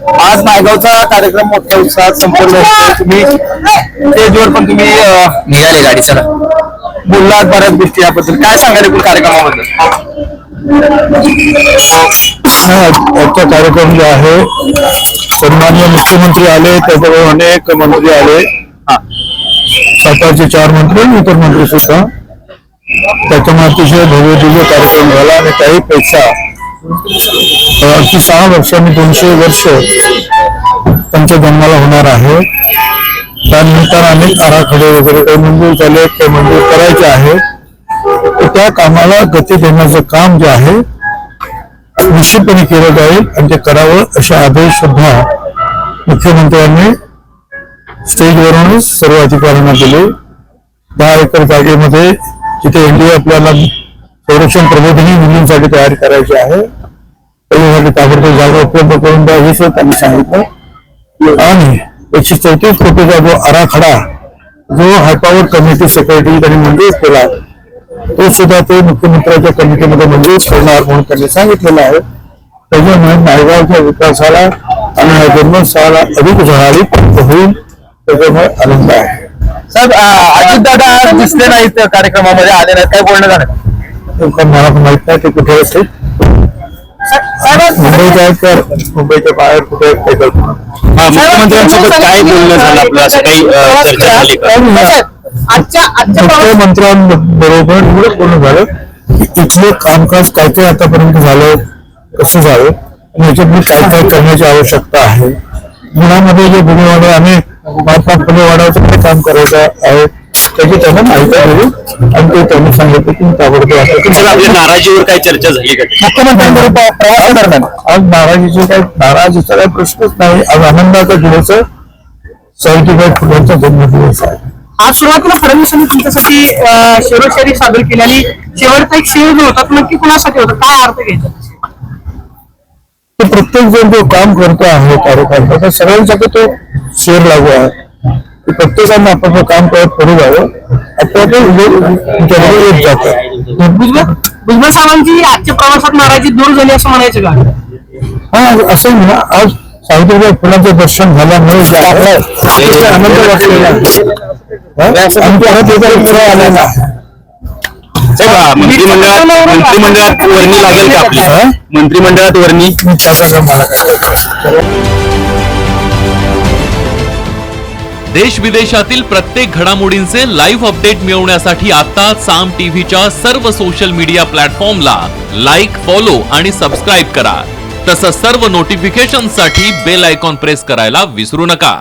आज नायगावचा कार्यक्रम मोठ्या उत्साहात संपन्न होतो. तुम्ही स्टेजवर पण तुम्ही निघाले गाडी चला बोललात बऱ्याच गोष्टी याबद्दल काय सांगाल एकूण कार्यक्रमाबद्दल? आजचा कार्यक्रम जो आहे सन्माननीय मुख्यमंत्री आले, त्याच्याबरोबर अनेक मंत्री आले, सातारचे 4 मंत्री आणि इतर मंत्री सुद्धा. त्याच्यामुळे अतिशय भव्य दिव्य कार्यक्रम झाला आणि त्याहीपेक्षा 6 वर्षांनी 200 वर्ष त्यांच्या जन्माला होणार आहे. त्यानिमित्तानं अनेक आराखडे वगैरे काही मंजूर झाले, काही मंजूर करायचे आहे. तर त्या कामाला गती देण्याचं काम जे आहे निश्चितपणे केलं जाईल आणि ते करावं असे आदेश सुद्धा मुख्यमंत्र्यांनी स्टेजवरूनच सर्व अधिकाऱ्यांना दिले. 10 एकर जागेमध्ये जिथे एनडीए आपल्याला संरक्षण प्रबोधिनी मुलींसाठी तयारी करायची आहे त्याच्यासाठी ताबडतोब जागा उपलब्ध करून द्यावी असं त्यांनी सांगितलं. आणि 134 कोटीचा जो आराखडा जो हायपॉवर कमिटी सेक्रेटरी त्यांनी मंजूर केला तो सुद्धा ते मुख्यमंत्र्यांच्या कमिटीमध्ये मंजूर करणार म्हणून त्यांनी सांगितलेलं आहे. त्याच्यामुळे नायगावच्या विकासाला आणि या जन्मोत्सवाला अधिक झळाळीत होईल, त्याच्यामुळे आनंद आहे. साहेब अजितदादा दिसले नाहीत कार्यक्रमामध्ये, आले नाहीत, काय बोलणं झालं? मला माहित नाही ते कुठे असते. मुंबईत आहेत तर मुंबईच्या बाहेर कुठे आहेत काही कल्पना. मुख्यमंत्र्यांसोबत काय बोलणं झालं आपलं, असं काही चर्चा झाली का? मुख्यमंत्र्यांबरोबर एवढं बोलणं झालं की इथलं कामकाज काय काय आतापर्यंत झालं, कसं झालं आणि याच्यात काय काय करण्याची आवश्यकता आहे. मुलामध्ये जे गुन्हेवाडे अनेक महात्मा फुले वाढायचं काय काम करायचं आहे त्याची त्यांना माहिती दिली आणि ते त्यांनी सांगितलं की ताबडतोब आपल्या नाराजीवर काही चर्चा झाली का मुख्यमंत्र्यांबरोबर प्रवासादरम्यान? आज नाराजीचा काही प्रश्नच नाही. आज आनंदाचा दिवस आहे. 75 फुलांचा जन्मदिवस आहे. आज सुरुवातीला फडणवीसांनी तुमच्यासाठी शेरोशायरी सादर केली आणि शेवटचा एक शेर जो होता नक्की कुणासाठी होता, काय अर्थ घ्यायचा? प्रत्येक जण जो काम करतो आहे कार्यकर्ता तर सगळ्यांसाठी तो शेर लागू आहे. प्रत्येकाने आपण काम करत पुढे जावं, आपल्याला येत जातं. भुजबळ साहेबांची आजच्या प्रवासात नाराजी दूर झाली असं म्हणायचं का? हा असं म्हणा. आज सावित्रीबाई फुलांचं दर्शन झाल्यामुळे आनंद वाटलेला आलेला आहे. मंत्रिमंडळात वर्णी लागेल का आपली? मंत्रिमंडळात वर्णी मला देश विदेशातील प्रत्येक घडामोडींचे लाईव्ह अपडेट मिळवण्यासाठी आता साम टीव्हीच्या सर्व सोशल मीडिया प्लॅटफॉर्मला लाईक, फॉलो आणि सबस्क्राईब करा. तसंच सर्व नोटिफिकेशनसाठी बेल आयकॉन प्रेस करायला विसरू नका.